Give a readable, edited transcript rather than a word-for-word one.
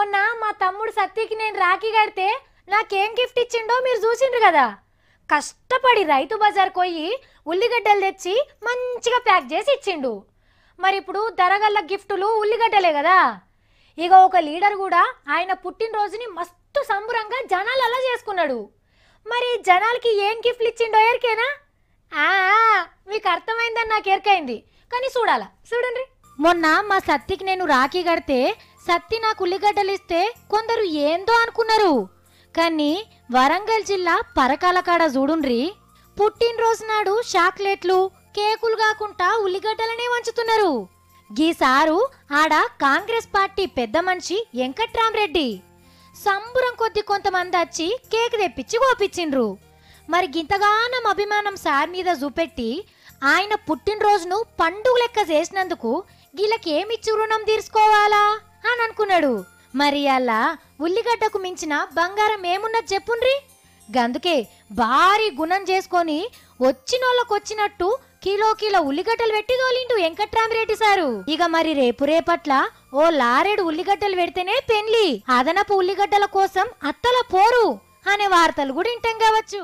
మొన్న మా తమ్ముడు సత్తికి నేను రాఖీ కడితే నాకేం గిఫ్ట్ ఇచ్చిండో మీరు చూసిండ్రు కదా. కష్టపడి రైతు బజార్ పోయి ఉల్లిగడ్డలు తెచ్చి మంచిగా ప్యాక్ చేసి ఇచ్చిండు. మరి ఇప్పుడు ధరగల్ల గిఫ్టులు ఉల్లిగడ్డలే కదా. ఇక ఒక లీడర్ కూడా ఆయన పుట్టినరోజుని మస్తు సంబరంగా జనాలలా చేసుకున్నాడు. మరి జనాలకి ఏం గిఫ్ట్లు ఇచ్చిండో ఎరికేనా? మీకు అర్థమైందని నాకు ఎరికైంది, కానీ చూడండి. మొన్న మా సత్తికి నేను రాఖీ కడితే సత్తి నాకు ఉల్లిగడ్డలు ఇస్తే కొందరు ఏందో అనుకున్నారు. కానీ వరంగల్ జిల్లా పరకాల కాడ చూడుండ్రి, పుట్టినరోజు నాడు చాక్లెట్లు కేకులు కాకుండా ఉల్లిగడ్డలనే వంచుతున్నారు. గీసారు ఆడ కాంగ్రెస్ పార్టీ పెద్ద మనిషి వెంకట్రామరెడ్డి సంబురం కొద్ది కొంతమంది వచ్చి కేక్ తెప్పించి కోపించిండ్రు. మరి గింతగానం అభిమానం సార్ మీద చూపెట్టి ఆయన పుట్టినరోజును పండుగ లెక్క చేసినందుకు గీలకేమిచ్చి రుణం తీర్చుకోవాలా అని అనుకున్నాడు. మరి అలా ఉల్లిగడ్డకు మించిన బంగారం ఏమున్నది చెప్పుండ్రి. గందుకే భారీ గుణం చేసుకొని వచ్చినోళ్ళకు వచ్చినట్టు కిలో ఉల్లిగడ్డలు పెట్టి తోలిండు వెంకట్రామరెడ్డి సారు. ఇక మరి రేపట్ల ఓ లారెడు ఉల్లిగడ్డలు పెడితేనే పెళ్లి, అదనపు ఉల్లిగడ్డల కోసం అత్తల పోరు అనే వార్తలు కూడా ఇంటాం కావచ్చు.